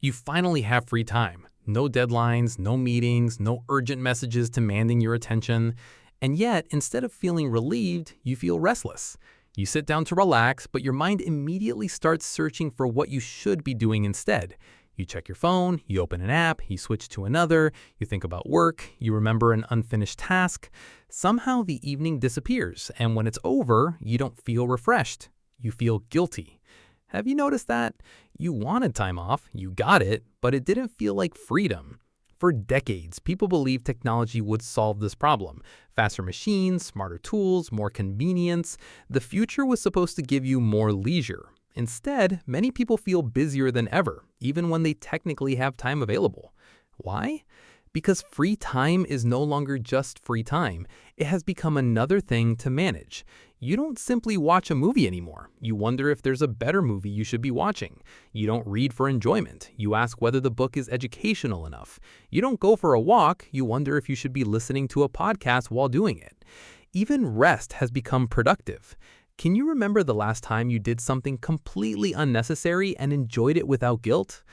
You finally have free time. No deadlines, no meetings, no urgent messages demanding your attention. And yet, instead of feeling relieved, you feel restless. You sit down to relax, but your mind immediately starts searching for what you should be doing instead. You check your phone, you open an app, you switch to another, you think about work, you remember an unfinished task. Somehow the evening disappears, and when it's over, you don't feel refreshed. You feel guilty. Have you noticed that? You wanted time off, you got it, but it didn't feel like freedom. For decades, people believed technology would solve this problem. Faster machines, smarter tools, more convenience. The future was supposed to give you more leisure. Instead, many people feel busier than ever, even when they technically have time available. Why? Because free time is no longer just free time. It has become another thing to manage. You don't simply watch a movie anymore. You wonder if there's a better movie you should be watching. You don't read for enjoyment. You ask whether the book is educational enough. You don't go for a walk. You wonder if you should be listening to a podcast while doing it. Even rest has become productive. Can you remember the last time you did something completely unnecessary and enjoyed it without guilt?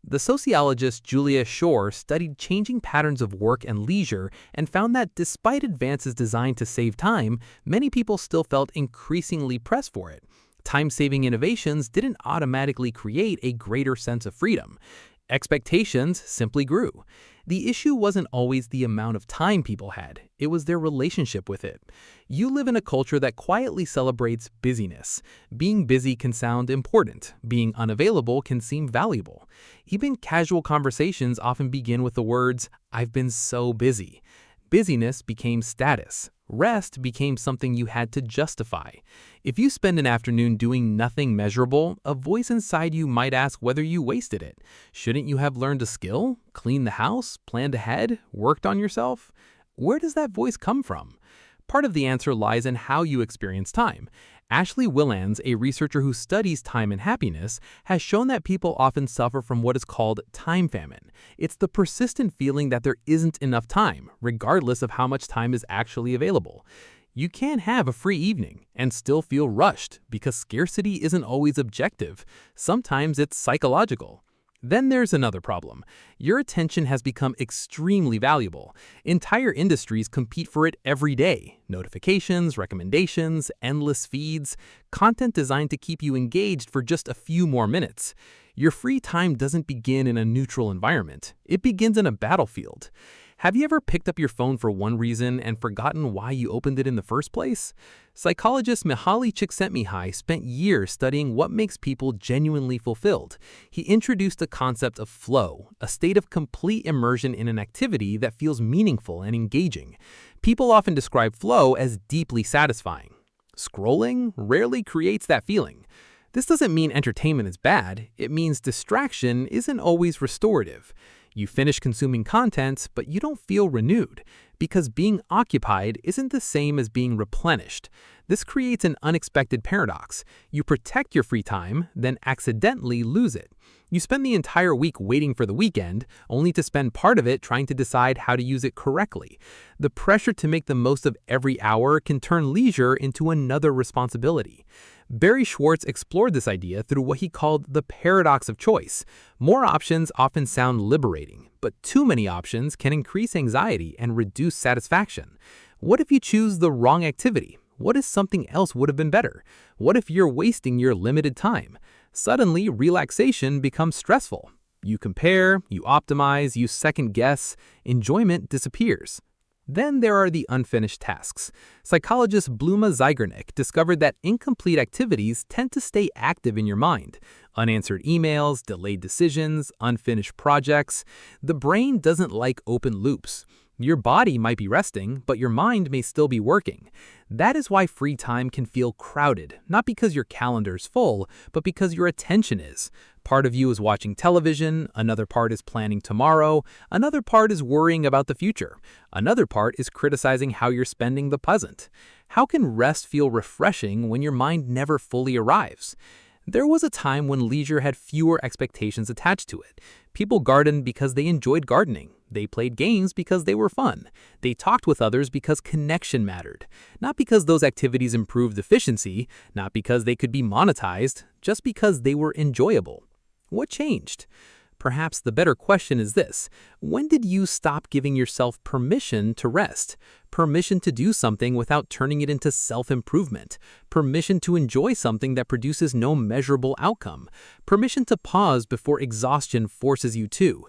The sociologist Julia Shore studied changing patterns of work and leisure and found that despite advances designed to save time, many people still felt increasingly pressed for it. Time-saving innovations didn't automatically create a greater sense of freedom. Expectations simply grew. The issue wasn't always the amount of time people had, it was their relationship with it. You live in a culture that quietly celebrates busyness. Being busy can sound important. Being unavailable can seem valuable. Even casual conversations often begin with the words, "I've been so busy." Busyness became status. Rest became something you had to justify. If you spend an afternoon doing nothing measurable, a voice inside you might ask whether you wasted it. Shouldn't you have learned a skill, cleaned the house, planned ahead, worked on yourself? Where does that voice come from? Part of the answer lies in how you experience time. Ashley Willands, a researcher who studies time and happiness, has shown that people often suffer from what is called time famine. It's the persistent feeling that there isn't enough time, regardless of how much time is actually available. You can have a free evening and still feel rushed because scarcity isn't always objective. Sometimes it's psychological. Then there's another problem. Your attention has become extremely valuable. Entire industries compete for it every day. Notifications, recommendations, endless feeds, content designed to keep you engaged for just a few more minutes. Your free time doesn't begin in a neutral environment. It begins in a battlefield. Have you ever picked up your phone for one reason and forgotten why you opened it in the first place? Psychologist Mihaly Csikszentmihalyi spent years studying what makes people genuinely fulfilled. He introduced the concept of flow, a state of complete immersion in an activity that feels meaningful and engaging. People often describe flow as deeply satisfying. Scrolling rarely creates that feeling. This doesn't mean entertainment is bad. It means distraction isn't always restorative. You finish consuming content, but you don't feel renewed, because being occupied isn't the same as being replenished. This creates an unexpected paradox. You protect your free time, then accidentally lose it. You spend the entire week waiting for the weekend, only to spend part of it trying to decide how to use it correctly. The pressure to make the most of every hour can turn leisure into another responsibility. Barry Schwartz explored this idea through what he called the paradox of choice. More options often sound liberating, but too many options can increase anxiety and reduce satisfaction. What if you choose the wrong activity? What if something else would have been better? What if you're wasting your limited time? Suddenly, relaxation becomes stressful. You compare, you optimize, you second guess, enjoyment disappears. Then there are the unfinished tasks. Psychologist Bluma Zeigarnik discovered that incomplete activities tend to stay active in your mind. Unanswered emails, delayed decisions, unfinished projects. The brain doesn't like open loops. Your body might be resting, but your mind may still be working. That is why free time can feel crowded, not because your calendar is full, but because your attention is. Part of you is watching television, another part is planning tomorrow, another part is worrying about the future, another part is criticizing how you're spending the present. How can rest feel refreshing when your mind never fully arrives? There was a time when leisure had fewer expectations attached to it. People gardened because they enjoyed gardening. They played games because they were fun. They talked with others because connection mattered. Not because those activities improved efficiency, not because they could be monetized, just because they were enjoyable. What changed? Perhaps the better question is this: when did you stop giving yourself permission to rest? Permission to do something without turning it into self-improvement. Permission to enjoy something that produces no measurable outcome. Permission to pause before exhaustion forces you to.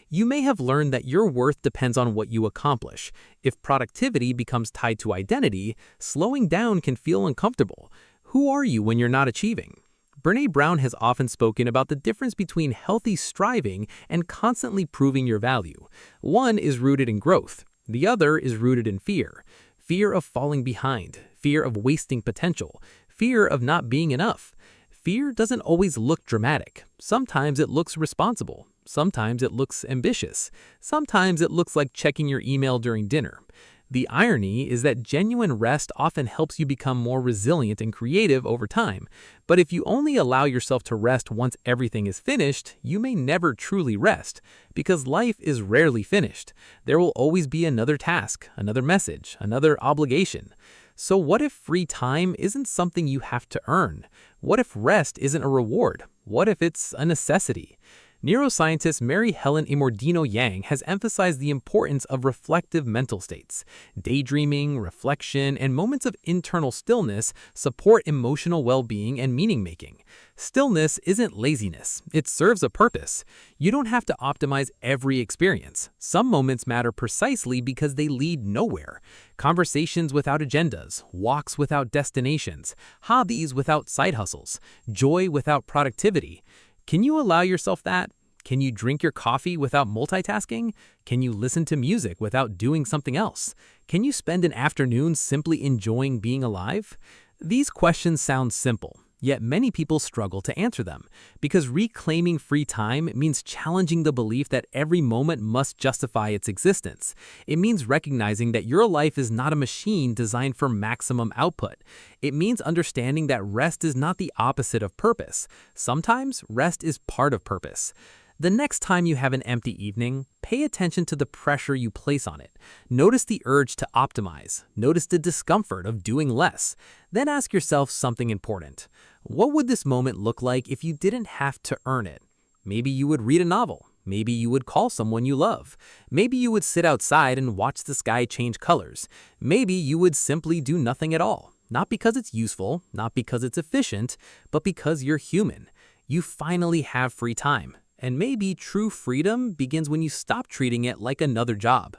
You may have learned that your worth depends on what you accomplish. If productivity becomes tied to identity, slowing down can feel uncomfortable. Who are you when you're not achieving? Brené Brown has often spoken about the difference between healthy striving and constantly proving your value. One is rooted in growth. The other is rooted in fear. Fear of falling behind, fear of wasting potential, fear of not being enough. Fear doesn't always look dramatic. Sometimes it looks responsible. Sometimes it looks ambitious. Sometimes it looks like checking your email during dinner. The irony is that genuine rest often helps you become more resilient and creative over time. But if you only allow yourself to rest once everything is finished, you may never truly rest, because life is rarely finished. There will always be another task, another message, another obligation. So what if free time isn't something you have to earn? What if rest isn't a reward? What if it's a necessity? Neuroscientist Mary Helen Imordino-Yang has emphasized the importance of reflective mental states. Daydreaming, reflection, and moments of internal stillness support emotional well-being and meaning-making. Stillness isn't laziness. It serves a purpose. You don't have to optimize every experience. Some moments matter precisely because they lead nowhere. Conversations without agendas, walks without destinations, hobbies without side hustles, joy without productivity. Can you allow yourself that? Can you drink your coffee without multitasking? Can you listen to music without doing something else? Can you spend an afternoon simply enjoying being alive? These questions sound simple, yet many people struggle to answer them, because reclaiming free time means challenging the belief that every moment must justify its existence. It means recognizing that your life is not a machine designed for maximum output. It means understanding that rest is not the opposite of purpose. Sometimes rest is part of purpose. The next time you have an empty evening, pay attention to the pressure you place on it. Notice the urge to optimize. Notice the discomfort of doing less. Then ask yourself something important. What would this moment look like if you didn't have to earn it? Maybe you would read a novel. Maybe you would call someone you love. Maybe you would sit outside and watch the sky change colors. Maybe you would simply do nothing at all. Not because it's useful, not because it's efficient, but because you're human. You finally have free time. And maybe true freedom begins when you stop treating it like another job.